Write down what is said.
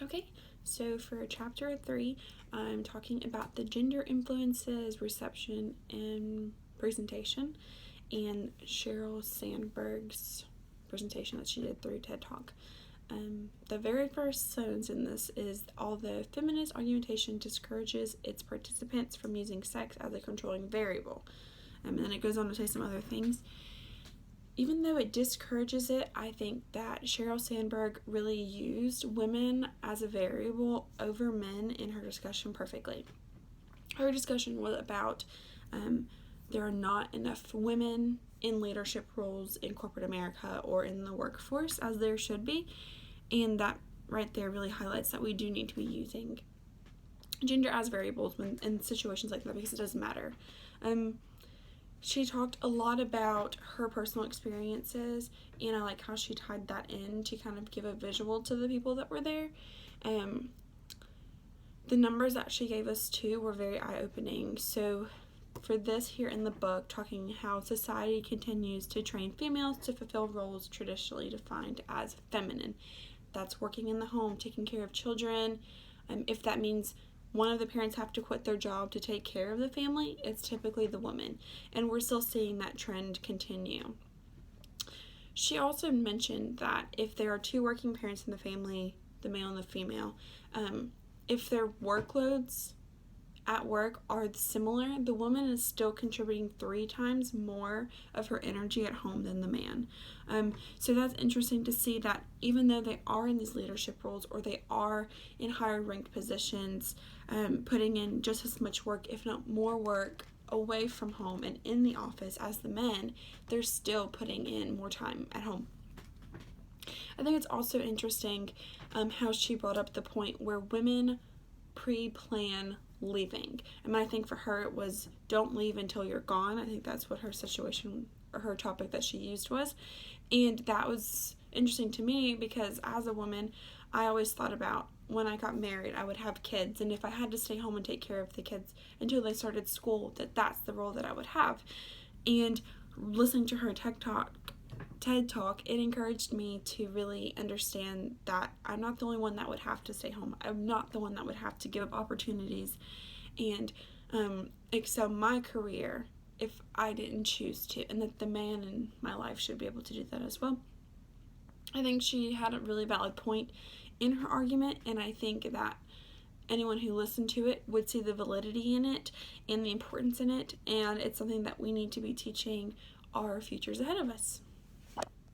Okay, so for chapter 3, I'm talking about the gender influences, reception, and presentation, and Sheryl Sandberg's presentation that she did through TED Talk. The very first sentence in this is, although feminist argumentation discourages its participants from using sex as a controlling variable. And then it goes on to say some other things. Even though it discourages it, I think that Sheryl Sandberg really used women as a variable over men in her discussion perfectly. Her discussion was about there are not enough women in leadership roles in corporate America or in the workforce as there should be, and that right there really highlights that we do need to be using gender as variables when in situations like that, because it does matter. She talked a lot about her personal experiences, and I like how she tied that in to kind of give a visual to the people that were there. The numbers that she gave us too were very eye-opening. So for this here in the book, talking how society continues to train females to fulfill roles traditionally defined as feminine. That's working in the home, taking care of children. If that means one of the parents have to quit their job to take care of the family, it's typically the woman. And we're still seeing that trend continue. She also mentioned that if there are two working parents in the family, the male and the female, if their workloads at work are similar, the woman is still contributing 3 times more of her energy at home than the man. So that's interesting to see that even though they are in these leadership roles or they are in higher ranked positions, putting in just as much work, if not more work, away from home and in the office as the men, they're still putting in more time at home. I think it's also interesting how she brought up the point where women pre-plan leaving. And I think for her it was don't leave until you're gone. I think that's what her situation or her topic that she used was. And that was interesting to me because as a woman, I always thought about when I got married, I would have kids, and if I had to stay home and take care of the kids until they started school, that's the role that I would have. And listening to her TED Talk, it encouraged me to really understand that I'm not the only one that would have to stay home. I'm not the one that would have to give up opportunities and excel my career if I didn't choose to, and that the man in my life should be able to do that as well. I think she had a really valid point in her argument, and I think that anyone who listened to it would see the validity in it and the importance in it, and it's something that we need to be teaching our futures ahead of us.